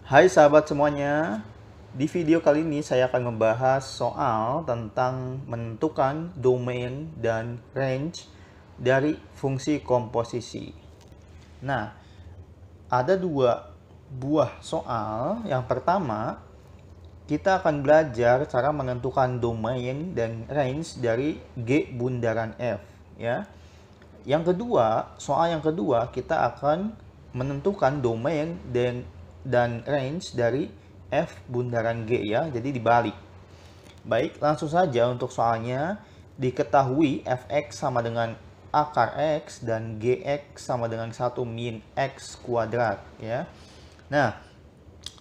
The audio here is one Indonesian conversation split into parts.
Hai sahabat semuanya, di video kali ini saya akan membahas soal tentang menentukan domain dan range dari fungsi komposisi. Nah, ada dua buah soal. Yang pertama, kita akan belajar cara menentukan domain dan range dari G bundaran F, ya. Yang kedua, soal yang kedua kita akan menentukan domain dan range dari F bundaran G, ya. Jadi dibalik. Baik, langsung saja untuk soalnya. Diketahui fx sama dengan akar x dan gx sama dengan 1 min x kuadrat, ya. Nah,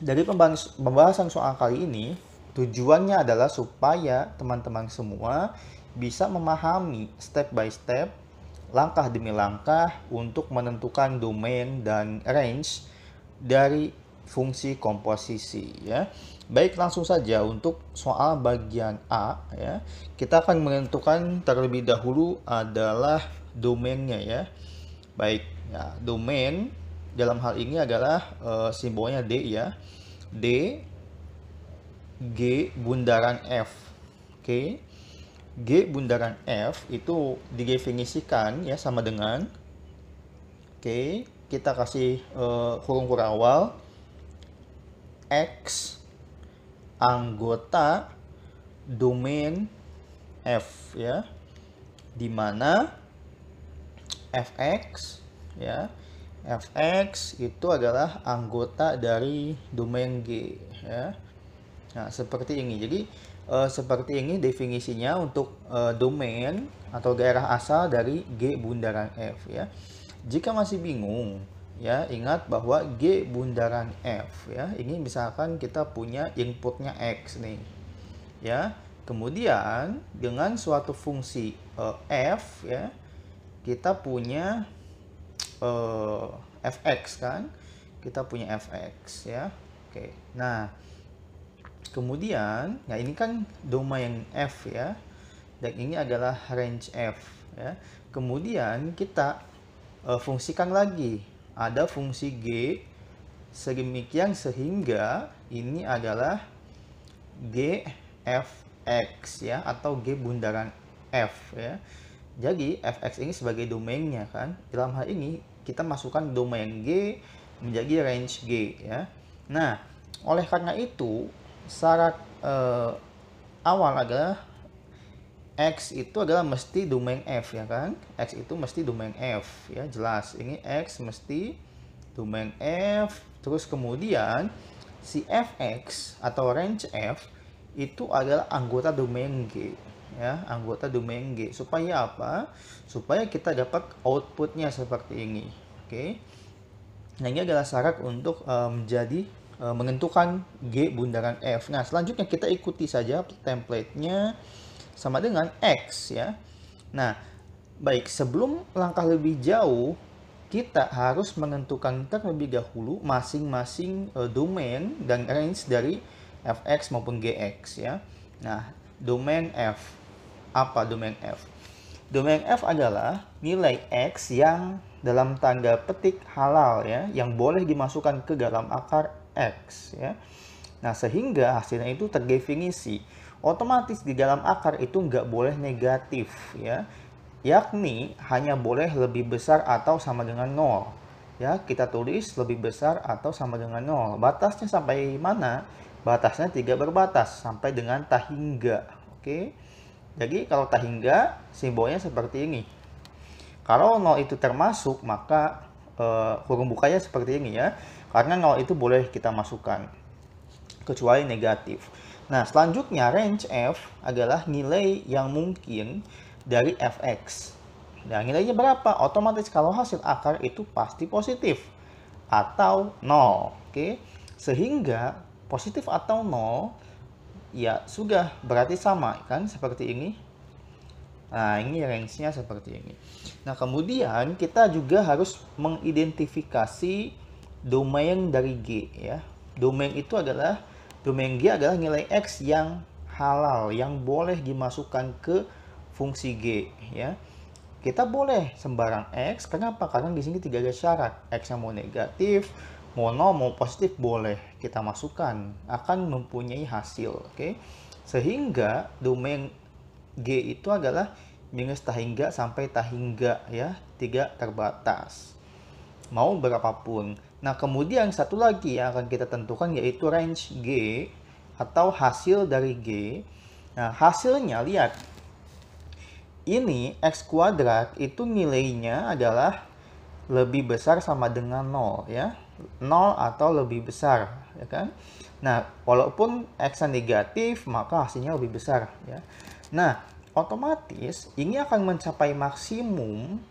dari pembahasan soal kali ini, tujuannya adalah supaya teman-teman semua bisa memahami step by step, langkah demi langkah untuk menentukan domain dan range dari fungsi komposisi, ya. Baik, langsung saja untuk soal bagian A, ya. Kita akan menentukan terlebih dahulu adalah domainnya, ya. Baik, ya, domain dalam hal ini adalah simbolnya D, ya. D G bundaran F. Oke. G bundaran F itu didefinisikan ya sama dengan, oke, kita kasih kurung awal X anggota domain F, ya, dimana Fx, ya, Fx itu adalah anggota dari domain G, ya. Nah, seperti ini. Jadi seperti ini definisinya untuk domain atau daerah asal dari G bundaran F, ya. Jika masih bingung, ya, ingat bahwa G bundaran F, ya, ini misalkan kita punya inputnya X nih, ya. Kemudian dengan suatu fungsi F, ya, kita punya Fx, kan. Kita punya Fx, ya. Oke. Nah, kemudian, ya, ini kan domain F, ya, dan ini adalah range F, ya. Kemudian kita fungsikan lagi, ada fungsi G sedemikian sehingga ini adalah G Fx, ya, atau G bundaran F, ya. Jadi Fx ini sebagai domainnya, kan. Dalam hal ini kita masukkan domain G menjadi range G, ya. Nah, oleh karena itu syarat awal adalah X itu adalah mesti domain F, ya kan. X itu mesti domain F, ya, jelas. Ini X mesti domain F. Terus kemudian si Fx atau range F itu adalah anggota domain G, ya, anggota domain G. Supaya apa? Supaya kita dapat outputnya seperti ini. Oke. Nah, ini adalah syarat untuk menjadi menentukan G bundaran F. Nah, selanjutnya kita ikuti saja template-nya sama dengan X, ya. Nah, baik, sebelum langkah lebih jauh, kita harus menentukan terlebih dahulu masing-masing domain dan range dari Fx maupun Gx, ya. Nah, domain F. Apa domain F? Domain F adalah nilai X yang dalam tanda petik halal, ya, yang boleh dimasukkan ke dalam akar X, ya. Nah, sehingga hasilnya itu terdefinisi. Otomatis di dalam akar itu nggak boleh negatif, ya. Yakni hanya boleh lebih besar atau sama dengan 0. Ya, kita tulis lebih besar atau sama dengan 0. Batasnya sampai mana? Batasnya tidak berbatas, sampai dengan tak hingga. Oke. Jadi kalau tak hingga, simbolnya seperti ini. Kalau 0 itu termasuk, maka kurung bukanya seperti ini, ya. Karena 0 itu boleh kita masukkan, kecuali negatif. Nah, selanjutnya range F adalah nilai yang mungkin dari Fx. Nah, nilainya berapa? Otomatis kalau hasil akar itu pasti positif atau 0. Oke. Sehingga positif atau 0, ya sudah, berarti sama, kan, seperti ini. Nah, ini range-nya seperti ini. Nah, kemudian kita juga harus mengidentifikasi domain dari G, ya. Domain itu adalah domain G adalah nilai X yang halal, yang boleh dimasukkan ke fungsi G, ya. Kita boleh sembarang X, kenapa? Karena di sini tidak ada syarat. X yang mau negatif, mau nol mau positif boleh kita masukkan, akan mempunyai hasil. Oke, sehingga domain G itu adalah minus tahingga sampai tahingga ya, 3 terbatas, mau berapapun. Nah, kemudian satu lagi yang akan kita tentukan yaitu range G atau hasil dari G. Nah, hasilnya lihat, ini x kuadrat itu nilainya adalah lebih besar sama dengan 0 ya. 0 atau lebih besar ya kan. Nah, walaupun x-nya negatif maka hasilnya lebih besar ya. Nah, otomatis ini akan mencapai maksimum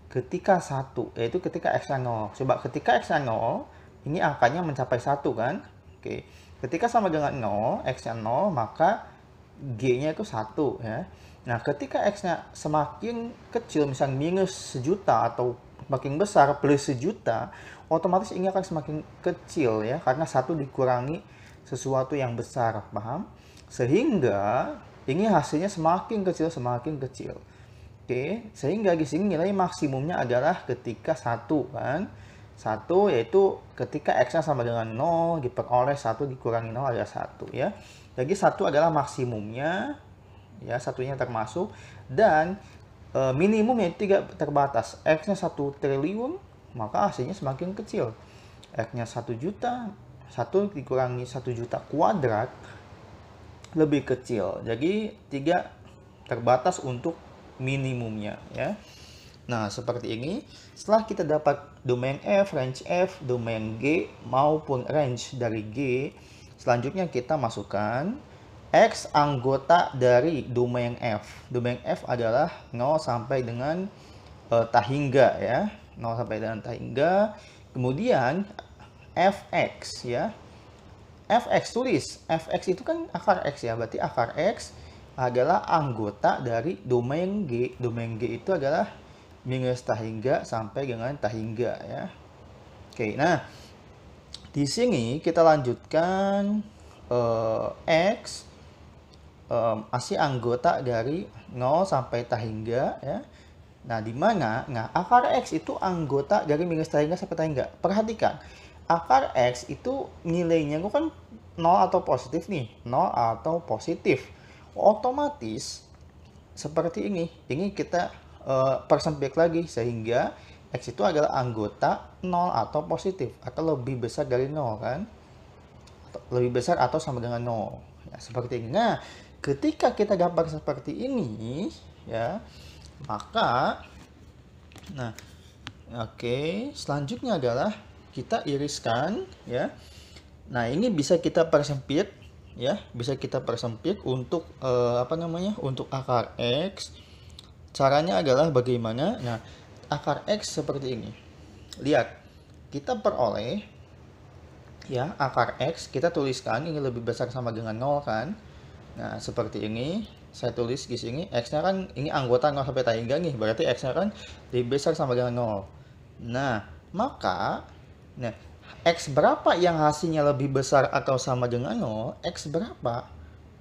ketika 1, yaitu ketika x-nya 0. Coba ketika x-nya 0, ini angkanya mencapai 1 kan? Oke. Ketika sama dengan 0, x-nya 0, maka g-nya itu 1 ya. Nah, ketika x-nya semakin kecil, misalnya minus sejuta atau makin besar plus sejuta, otomatis ini akan semakin kecil ya, karena 1 dikurangi sesuatu yang besar, paham? Sehingga ini hasilnya semakin kecil, semakin kecil. Oke, sehingga di sini nilai maksimumnya adalah ketika 1 kan. 1 yaitu ketika x-nya sama dengan 0 diperoleh 1 dikurangi 0 adalah 1 ya. Jadi 1 adalah maksimumnya ya, satunya termasuk, dan minimum yaitu 3 terbatas. X-nya 1 triliun, maka hasilnya semakin kecil. X-nya 1 juta, 1 dikurangi 1 juta kuadrat lebih kecil. Jadi 3 terbatas untuk minimumnya ya. Nah, seperti ini. Setelah kita dapat domain F, range F, domain G maupun range dari G, selanjutnya kita masukkan X anggota dari domain F. Domain F adalah 0 sampai dengan tahingga ya. 0 sampai dengan tahingga. Kemudian Fx ya. Fx tulis. Fx itu kan akar X ya. Berarti akar X adalah anggota dari domain G. Domain G itu adalah minus tahingga sampai dengan tahingga ya. Oke, nah di sini kita lanjutkan X masih anggota dari 0 sampai tahingga ya. Nah, di mana? Nah, akar X itu anggota dari minus tahingga sampai tahingga. Perhatikan, akar X itu nilainya itu kan 0 atau positif nih. 0 atau positif. Otomatis seperti ini. Ini kita persempit lagi sehingga X itu adalah anggota 0 atau positif atau lebih besar dari 0 kan? Lebih besar atau sama dengan 0. Ya, seperti ini. Nah, ketika kita gambar seperti ini ya, maka nah oke, selanjutnya adalah kita iriskan ya. Nah, ini bisa kita persempit ya, bisa kita persempit untuk untuk akar X. Caranya adalah bagaimana? Nah, akar X seperti ini. Lihat, kita peroleh ya akar X, kita tuliskan ini lebih besar sama dengan 0 kan. Nah, seperti ini. Saya tulis di sini, X-nya kan ini anggota 0 sampai tahingga nih. Berarti X-nya kan lebih besar sama dengan 0. Nah, maka X berapa yang hasilnya lebih besar atau sama dengan 0? X berapa?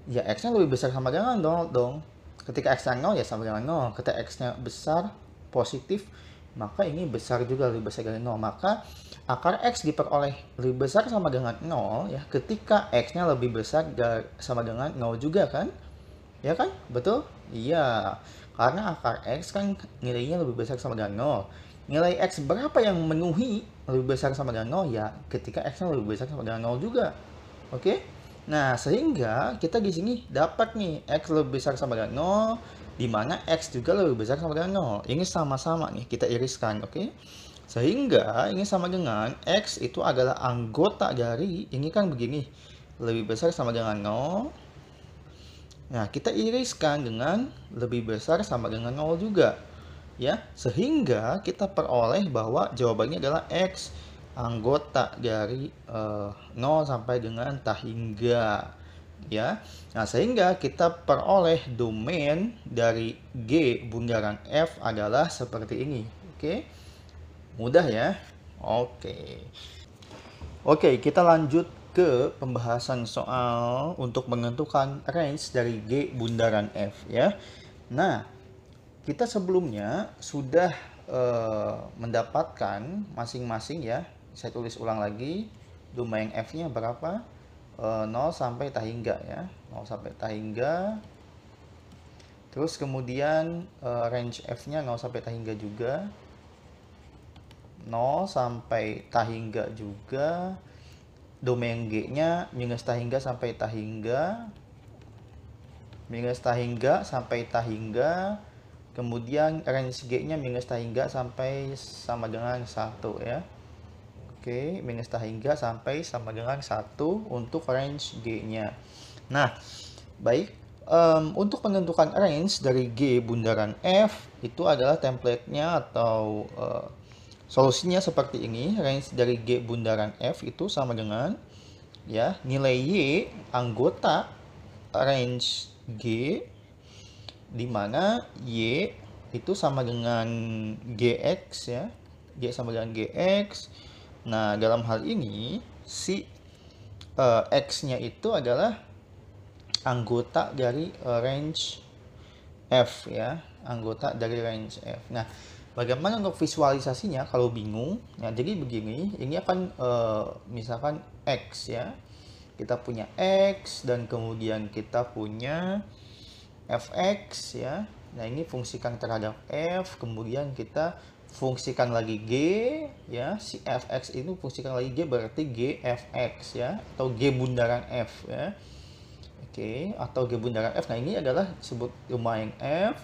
Ya, X-nya lebih besar sama dengan 0 dong. Ketika X-nya 0 ya sama dengan 0. Ketika X-nya besar, positif, maka ini besar juga, lebih besar dari 0. Maka akar X diperoleh lebih besar sama dengan 0 ya, ketika X-nya lebih besar sama dengan 0 juga kan? Ya kan? Betul? Iya. Karena akar X kan nilainya lebih besar sama dengan 0. Nilai X berapa yang memenuhi lebih besar sama dengan 0? Ya, ketika X-nya lebih besar sama dengan 0 juga. Oke? Nah, sehingga kita di sini dapat nih X lebih besar sama dengan 0, di mana X juga lebih besar sama dengan 0. Ini sama-sama nih, kita iriskan, oke? Sehingga ini sama dengan X itu adalah anggota dari, ini kan begini, lebih besar sama dengan 0. Nah, kita iriskan dengan lebih besar sama dengan 0 juga. Ya, sehingga kita peroleh bahwa jawabannya adalah X anggota dari 0 sampai dengan tahingga. Ya. Nah, sehingga kita peroleh domain dari G bundaran F adalah seperti ini. Oke. Mudah ya? Oke. Oke, kita lanjut ke pembahasan soal untuk menentukan range dari G bundaran F ya. Nah, kita sebelumnya sudah mendapatkan masing-masing ya saya tulis ulang lagi, domain F-nya berapa? 0 sampai tahingga ya, 0 sampai tahingga. Terus kemudian range F-nya 0 sampai tahingga juga, 0 sampai tahingga juga. Domain G-nya minus tahingga sampai tahingga, minus tahingga sampai tahingga. Kemudian range G-nya minus tahingga sampai sama dengan 1 ya. Oke, minus tahingga sampai sama dengan 1 untuk range G-nya. Nah, baik. Untuk menentukan range dari G bundaran F itu adalah template-nya atau solusinya seperti ini. Range dari G bundaran F itu sama dengan ya nilai Y anggota range G, di mana Y itu sama dengan GX ya. G sama dengan GX. Nah, dalam hal ini si X-nya itu adalah anggota dari range F ya, anggota dari range F. Nah, bagaimana untuk visualisasinya kalau bingung? Nah, jadi begini, ini akan misalkan X ya. Kita punya X dan kemudian kita punya Fx ya. Nah, ini fungsikan terhadap F, kemudian kita fungsikan lagi G ya. Si Fx itu fungsikan lagi G, berarti G Fx ya, atau G bundaran F ya. Oke, atau G bundaran F. Nah, ini adalah disebut domain F.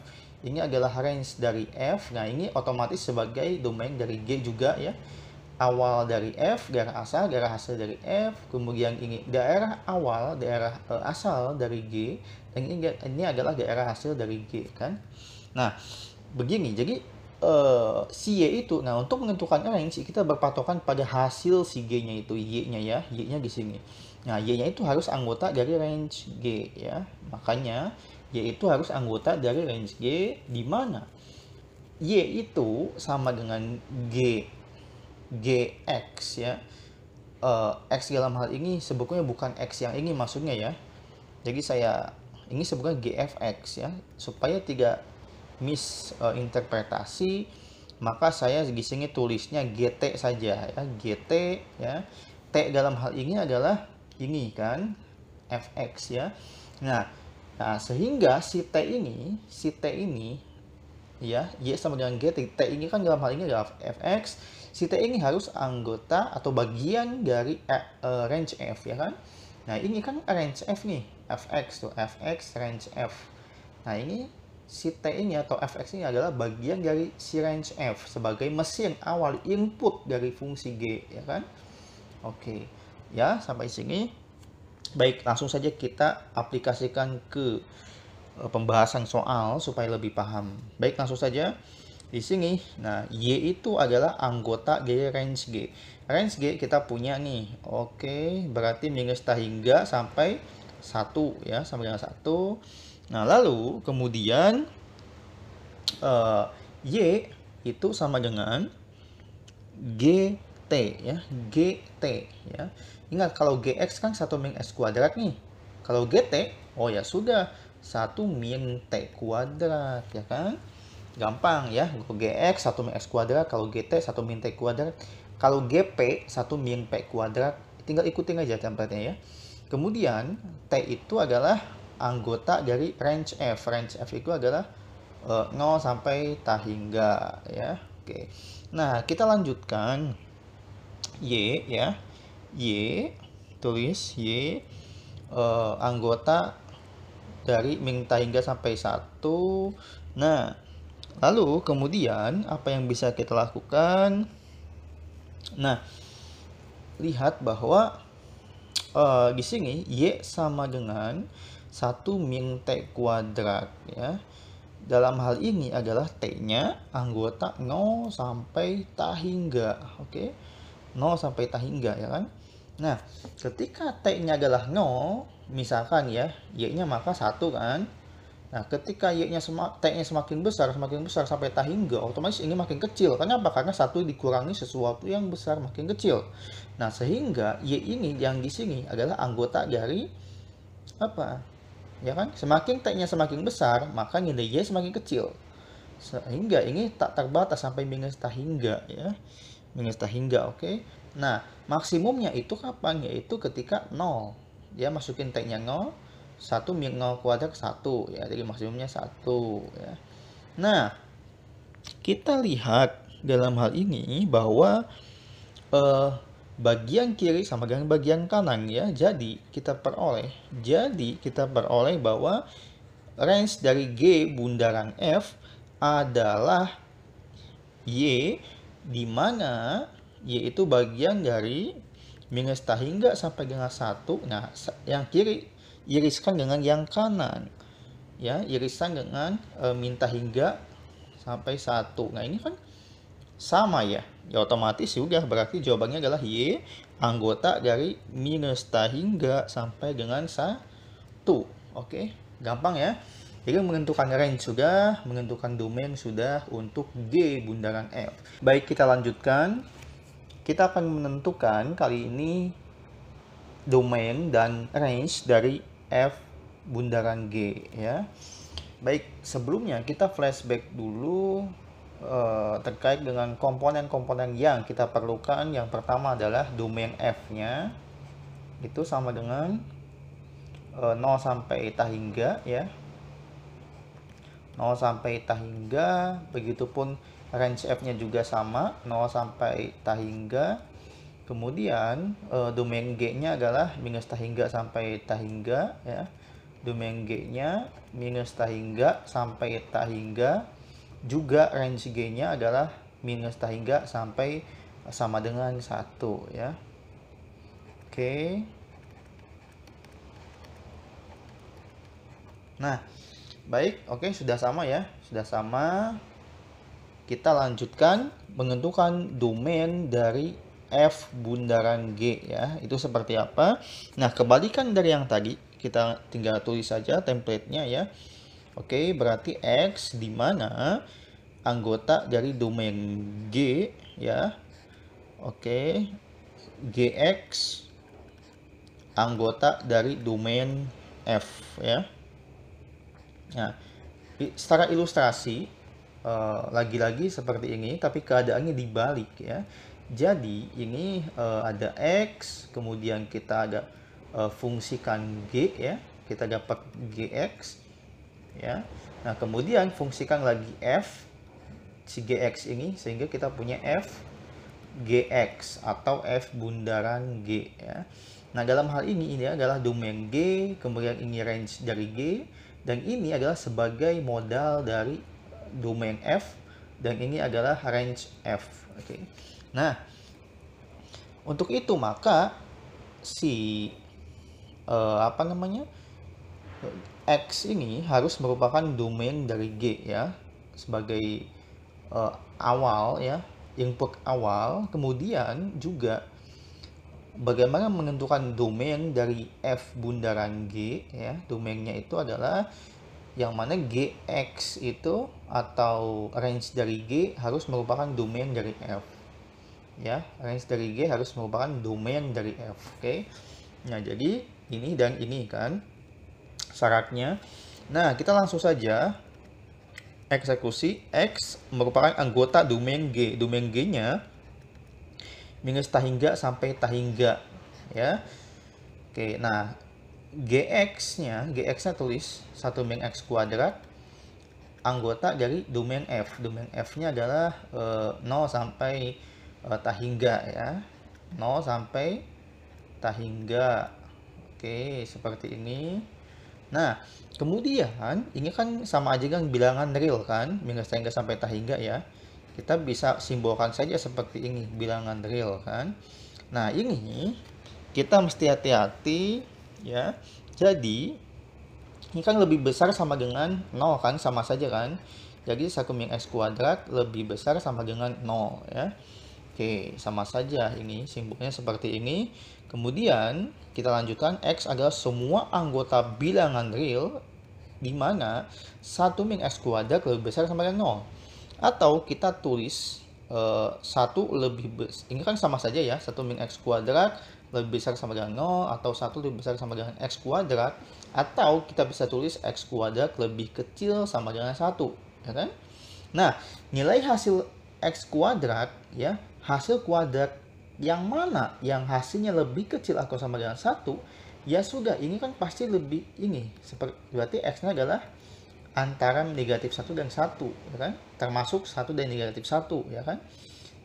Ini adalah range dari F. Nah, ini otomatis sebagai domain dari G juga ya. Awal dari F, daerah asal dari F. Kemudian ini daerah awal, daerah asal dari G. Dan ini adalah daerah hasil dari G kan. Nah, begini. Jadi si Y itu, nah untuk menentukan range kita berpatokan pada hasil si G-nya itu, Y-nya ya. Y-nya di sini. Nah, Y-nya itu harus anggota dari range G ya. Makanya Y itu harus anggota dari range G, di mana Y itu sama dengan GX ya. X dalam hal ini sebetulnya bukan X yang ini maksudnya ya. Jadi ini sebutnya GFX ya. Supaya tidak misinterpretasi, maka saya di sini tulisnya GT saja ya. GT ya. T dalam hal ini adalah ini kan Fx ya. Nah, sehingga si T ini ya, Y sama dengan G, T ini kan dalam hal ini adalah Fx. Si T ini harus anggota atau bagian dari range F ya kan. Nah, ini kan range F nih, Fx tuh, Fx range F. Nah, ini si T ini atau Fx ini adalah bagian dari si range F sebagai mesin awal input dari fungsi G ya kan. Oke. Ya, sampai sini. Baik, langsung saja kita aplikasikan ke pembahasan soal supaya lebih paham. Baik, langsung saja. Di sini, nah, Y itu adalah anggota dari range G. Range G kita punya nih. Oke, berarti minus tahingga sampai 1 ya, sampai dengan 1. Nah, lalu kemudian Y itu sama dengan GT ya, GT ya. Ingat kalau GX kan 1 min X kuadrat nih. Kalau GT, oh ya sudah, 1 min T kuadrat ya kan. Gampang ya, kalau GX 1 min X kuadrat, kalau GT 1 min T kuadrat. Kalau GP 1 min P kuadrat, tinggal ikutin aja template-nya ya. Kemudian T itu adalah anggota dari range F. Range F itu adalah 0 sampai tahingga ya. Oke. Nah, kita lanjutkan Y ya. Y, tulis Y anggota dari min tahingga sampai 1. Nah, lalu kemudian apa yang bisa kita lakukan? Nah, lihat bahwa di sini Y sama dengan 1 min T kuadrat ya. Dalam hal ini adalah T-nya anggota 0 sampai tahingga. Oke. 0 sampai tahingga ya kan. Nah, ketika T-nya adalah 0, misalkan ya, Y-nya maka 1 kan. Nah, ketika T-nya semakin besar sampai tahingga, otomatis ini makin kecil. Kenapa? Karena 1 dikurangi sesuatu yang besar makin kecil. Nah, sehingga Y ini yang di sini adalah anggota dari apa? Ya kan? Semakin T-nya semakin besar, maka nilai Y semakin kecil. Sehingga ini tak terbatas sampai minus tahingga ya. minus tahingga, oke. Nah, maksimumnya itu kapan? Yaitu ketika 0. Dia masukin tag-nya 0, 1 min 0 kuadrat 1 ya. Jadi maksimumnya 1 ya. Nah, kita lihat dalam hal ini bahwa bagian kiri sama dengan bagian kanan ya. Jadi kita peroleh bahwa range dari G bundaran F adalah Y, di mana Y itu bagian dari minus tahingga sampai dengan 1. Nah, yang kiri iriskan dengan yang kanan. Ya, irisan dengan min tahingga sampai 1. Nah, ini kan sama ya. Ya otomatis sudah berarti jawabannya adalah Y, anggota dari minus tahingga sampai dengan 1. Oke, gampang ya. Jadi menentukan range sudah, menentukan domain sudah untuk G bundaran F. Baik, kita lanjutkan. Kita akan menentukan kali ini domain dan range dari F bundaran G ya. Baik, sebelumnya kita flashback dulu terkait dengan komponen-komponen yang kita perlukan. Yang pertama adalah domain F-nya. Itu sama dengan 0 sampai tahingga ya. 0 sampai tahingga, begitupun range F-nya juga sama, 0 sampai tahingga. Kemudian domain G-nya adalah minus tahingga sampai tahingga ya. Domain G-nya minus tahingga sampai tahingga. Juga range G-nya adalah minus tahingga sampai sama dengan 1 ya. Oke. Nah, baik, oke, sudah sama ya. Sudah sama. Kita lanjutkan menentukan domain dari F bundaran G ya. Itu seperti apa? Nah, kebalikan dari yang tadi, kita tinggal tulis saja template-nya ya. Oke, berarti X di mana anggota dari domain G ya. Oke, GX anggota dari domain F ya. Nah, secara ilustrasi lagi-lagi seperti ini, tapi keadaannya dibalik ya. Jadi ini ada X, kemudian kita ada fungsikan G ya, kita dapat GX ya. Nah, kemudian fungsikan lagi F si GX ini sehingga kita punya F GX atau F bundaran G ya. Nah, dalam hal ini adalah domain G, kemudian ini range dari G, dan ini adalah sebagai modal dari domain F, dan ini adalah range F. Oke. Nah, untuk itu maka si X ini harus merupakan domain dari G ya, sebagai awal ya, input awal. Kemudian juga bagaimana menentukan domain dari F bundaran G ya. Domainnya itu adalah yang mana GX itu atau range dari G harus merupakan domain dari F ya. Range dari G harus merupakan domain dari F. Oke. Nah, jadi ini dan ini kan syaratnya. Nah, kita langsung saja eksekusi. X merupakan anggota domain G. Domain G-nya minus tahingga sampai tahingga ya. Oke, nah GX-nya tulis 1 min X kuadrat anggota dari domain F. Domain F-nya adalah 0 sampai tahingga ya. 0 sampai tahingga. Oke, seperti ini. Nah, kemudian ini kan sama aja kan bilangan real kan, minus tahingga sampai tahingga ya. Kita bisa simbolkan saja seperti ini, bilangan real kan. Nah, ini kita mesti hati-hati ya. Jadi ini kan lebih besar sama dengan 0 kan, sama saja kan. Jadi 1 min X kuadrat lebih besar sama dengan 0 ya. Oke, sama saja, ini simbolnya seperti ini. Kemudian kita lanjutkan, X adalah semua anggota bilangan real di mana 1 min X kuadrat lebih besar sama dengan 0. Atau kita tulis 1 lebih besar, ini kan sama saja ya, 1 min X kuadrat lebih besar sama dengan 0, atau 1 lebih besar sama dengan X kuadrat, atau kita bisa tulis X kuadrat lebih kecil sama dengan 1 ya kan. Nah, nilai hasil X kuadrat ya hasil kuadrat yang mana yang hasilnya lebih kecil atau sama dengan 1, ya sudah, ini kan pasti lebih ini. Berarti X-nya adalah antara negatif 1 dan 1, ya kan? Termasuk 1 dan negatif 1, ya kan?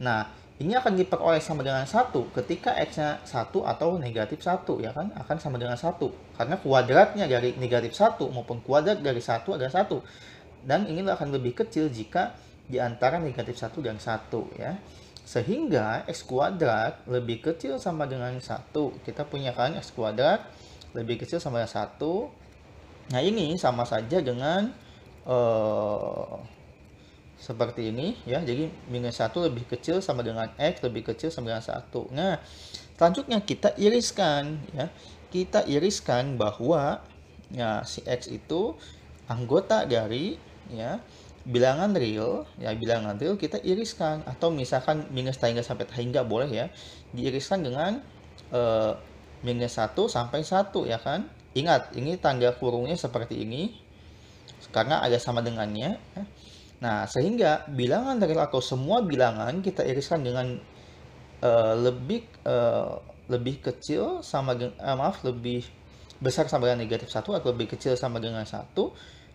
Nah, ini akan diperoleh sama dengan 1 ketika X-nya 1 atau negatif 1, ya kan? Akan sama dengan 1. Karena kuadratnya dari negatif 1 maupun kuadrat dari 1 adalah 1. Dan ini akan lebih kecil jika di antara negatif 1 dan 1, ya. Sehingga X kuadrat lebih kecil sama dengan 1. Kita punya kan X kuadrat lebih kecil sama dengan 1. Nah, ini sama saja dengan seperti ini, ya. Jadi minus 1 lebih kecil sama dengan X lebih kecil sama dengan 1. Nah, selanjutnya kita iriskan, ya. Kita iriskan bahwa ya si X itu anggota dari, ya, bilangan real, ya, bilangan real kita iriskan, atau misalkan minus tahingga sampai tahingga boleh, ya, diiriskan dengan minus 1 sampai 1, ya kan. Ingat, ini tanda kurungnya seperti ini karena ada sama dengannya, ya. Nah, sehingga bilangan real atau semua bilangan kita iriskan dengan lebih kecil sama lebih besar sama dengan negatif 1 atau lebih kecil sama dengan 1,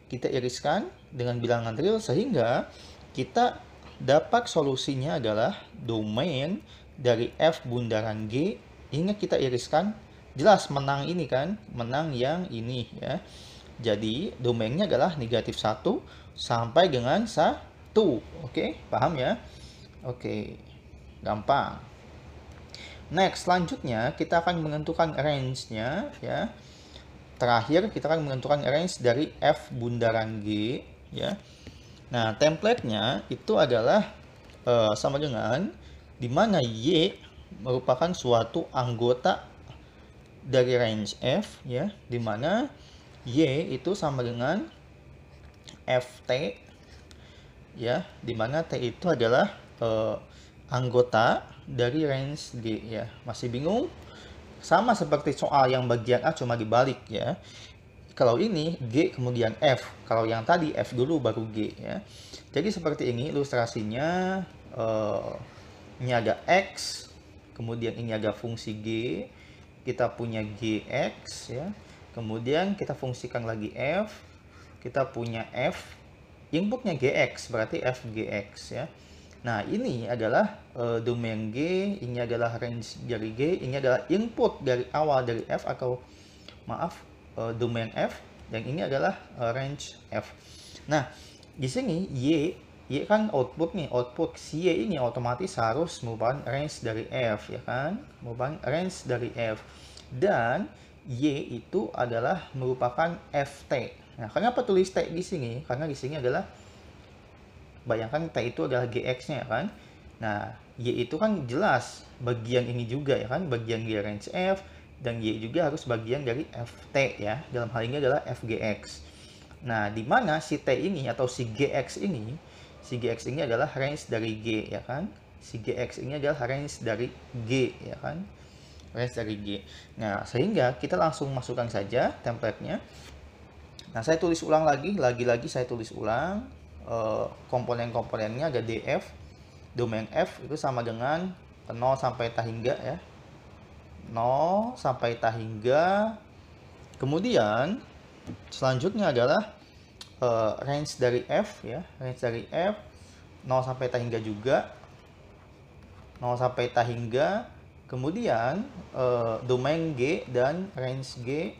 kita iriskan dengan bilangan real sehingga kita dapat solusinya adalah domain dari F bundaran G. Ingat, kita iriskan, jelas menang ini kan, menang yang ini, ya. Jadi domainnya adalah negatif 1 sampai dengan 1. Oke, paham ya? Oke, gampang. Next, selanjutnya kita akan menentukan range-nya, ya. Terakhir kita akan menentukan range dari F bundaran G, ya. Nah, template-nya itu adalah sama dengan dimana Y merupakan suatu anggota dari range F, ya, dimana Y itu sama dengan Ft, ya, dimana T itu adalah anggota dari range G, ya. Masih bingung? Sama seperti soal yang bagian A, cuma dibalik, ya. Kalau ini G kemudian F, kalau yang tadi F dulu baru G, ya. Jadi seperti ini ilustrasinya. Ini ada X, kemudian ini ada fungsi G, kita punya Gx, ya. Kemudian kita fungsikan lagi F, kita punya F, inputnya Gx, berarti Fgx, ya. Nah, ini adalah domain G, ini adalah range dari G, ini adalah input dari awal dari F atau maaf, domain F, dan ini adalah range F. Nah, di sini Y kan output nih, output si Y ini otomatis harus merupakan range dari F, ya kan, merupakan range dari F. Dan Y itu adalah merupakan Ft. Nah, kenapa tulis T di sini? Karena di sini adalah, bayangkan T itu adalah Gx-nya, kan. Nah, Y itu kan jelas bagian ini juga, ya kan, bagian G range F, dan Y juga harus bagian dari Ft, ya. Dalam hal ini adalah Fgx. Nah, di mana si T ini atau si Gx ini adalah range dari G, ya kan. Si Gx ini adalah range dari G, ya kan. Range dari G. Nah, sehingga kita langsung masukkan saja template-nya. Nah, saya tulis ulang lagi saya tulis ulang. Komponen-komponennya ada df, domain F itu sama dengan 0 sampai tahingga, ya. 0 sampai tahingga. Kemudian selanjutnya adalah range dari F, ya. Range dari F 0 sampai tahingga juga. 0 sampai tahingga. Kemudian domain G dan range G.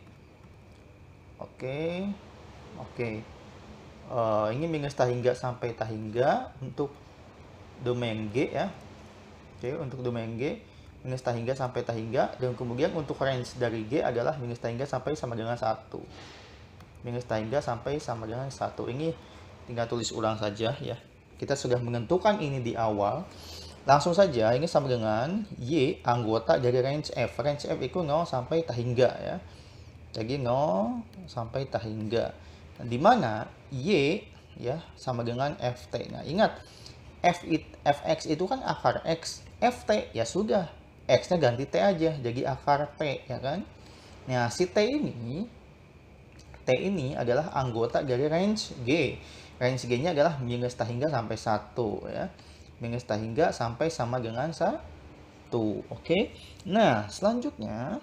Oke. Ini minus tahingga sampai tahingga untuk domain G, ya. Oke, untuk domain G minus tahingga sampai tahingga, dan kemudian untuk range dari G adalah minus tahingga sampai sama dengan 1. Minus tahingga sampai sama dengan 1. Ini tinggal tulis ulang saja, ya. Kita sudah menentukan ini di awal. Langsung saja, ini sama dengan Y anggota dari range F. Range F itu 0 sampai tahingga, ya. Jadi 0 sampai tahingga. Di mana Y, ya, sama dengan Ft. Nah, ingat, Fx itu kan akar X. Ft, ya sudah, X-nya ganti T aja, jadi akar T, ya kan. Nah, si T ini adalah anggota dari range G. Range G-nya adalah minus tahingga sampai 1, ya. minus tahingga sampai sama dengan 1. Oke. Nah, selanjutnya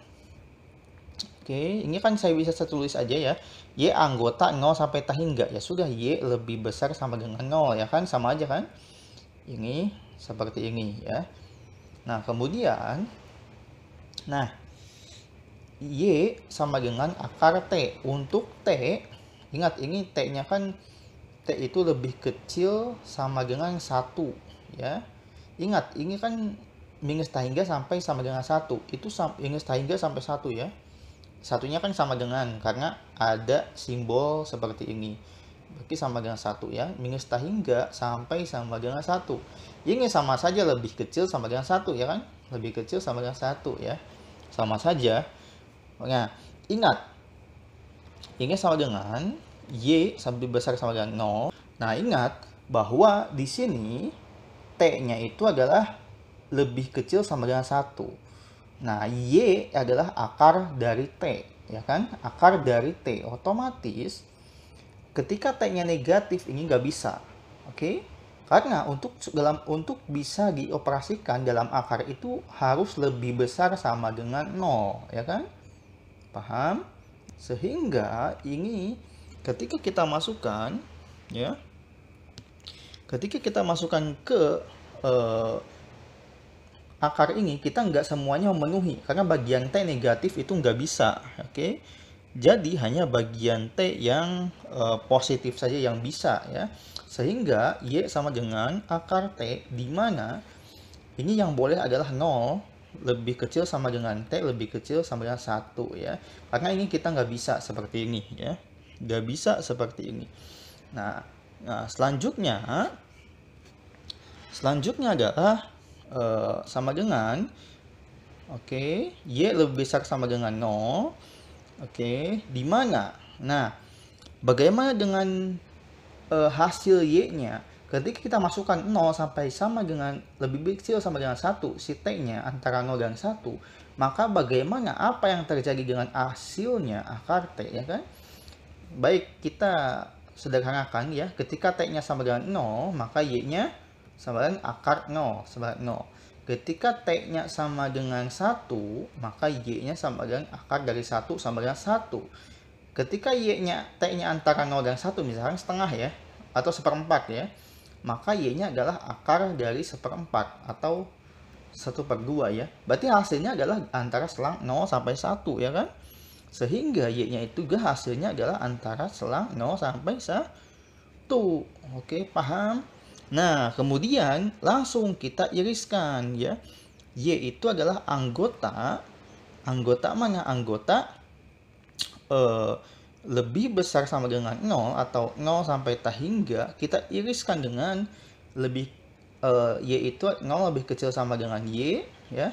ini kan saya bisa tulis aja ya. Y anggota 0 sampai tahingga. Ya sudah, Y lebih besar sama dengan 0 ya kan? Sama aja kan? Ini seperti ini ya. Nah, kemudian Y sama dengan akar T. Untuk T, ingat ini T-nya kan, T itu lebih kecil sama dengan 1 ya. Ingat, ini kan minus tahingga sampai sama dengan 1. Itu minus tahingga sampai 1 ya. Satunya kan sama dengan, karena ada simbol seperti ini. Berarti sama dengan 1 ya. Minus tahingga sampai sama dengan 1. Ini sama saja lebih kecil sama dengan 1 ya kan? Lebih kecil sama dengan 1 ya. Sama saja. Nah, ingat. Ini sama dengan Y lebih besar sama dengan 0. Nah, ingat bahwa di sini T-nya itu adalah lebih kecil sama dengan 1. Nah, Y adalah akar dari T, ya kan? Akar dari T. Otomatis, ketika T-nya negatif, ini nggak bisa. Oke? Karena untuk bisa dioperasikan dalam akar itu harus lebih besar sama dengan 0, ya kan? Paham? Sehingga ini ketika kita masukkan, ya, ketika kita masukkan ke akar ini, kita nggak semuanya memenuhi karena bagian T negatif itu nggak bisa. Oke, jadi hanya bagian T yang positif saja yang bisa ya, sehingga Y sama dengan akar T, di mana ini yang boleh adalah 0 lebih kecil sama dengan T lebih kecil sama dengan 1 ya, karena ini kita nggak bisa seperti ini ya, nggak bisa seperti ini. Nah selanjutnya adalah sama dengan Y lebih besar sama dengan 0. Di mana? Nah, bagaimana dengan hasil Y-nya? Ketika kita masukkan 0 sampai sama dengan lebih kecil sama dengan 1, si T-nya antara 0 dan 1, maka bagaimana apa yang terjadi dengan hasilnya akar T ya kan? Baik, kita sederhanakan ya. Ketika T-nya sama dengan 0, maka Y-nya sama dengan akar 0, sama dengan 0. Ketika T-nya sama dengan 1, maka Y-nya sama dengan akar dari 1 sama dengan 1. Ketika T-nya antara 0 dan 1, misalkan setengah ya, atau seperempat ya, maka Y-nya adalah akar dari seperempat atau 1/2 ya. Berarti hasilnya adalah antara selang 0 sampai 1 ya kan? Sehingga Y-nya itu juga hasilnya adalah antara selang 0 sampai 1. Oke, paham? Nah, kemudian langsung kita iriskan ya. Y itu adalah anggota mana? Anggota lebih besar sama dengan 0 atau 0 sampai tahingga, kita iriskan dengan Y itu 0 lebih kecil sama dengan Y ya,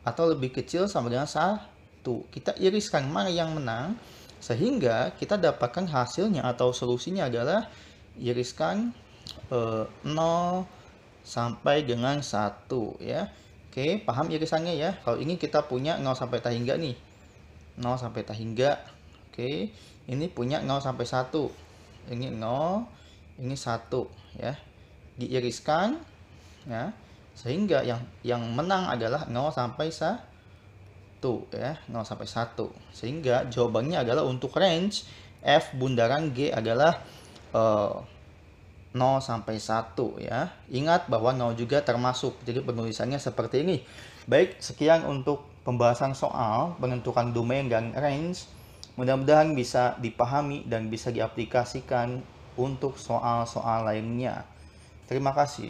atau lebih kecil sama dengan 1. Kita iriskan mana yang menang, sehingga kita dapatkan hasilnya atau solusinya adalah iriskan 0 sampai dengan 1 ya. Oke, paham irisannya ya? Kalau ini kita punya 0 sampai tahingga nih. 0 sampai tahingga. Oke, ini punya 0 sampai 1. Ini 0, ini 1 ya. Diiriskan ya. Sehingga yang menang adalah 0 sampai 1 ya, 0 sampai 1. Sehingga jawabannya adalah untuk range F bundaran G adalah 0 sampai 1 ya. Ingat bahwa 0 juga termasuk. Jadi penulisannya seperti ini. Baik, sekian untuk pembahasan soal penentukan domain dan range. Mudah-mudahan bisa dipahami dan bisa diaplikasikan untuk soal-soal lainnya. Terima kasih.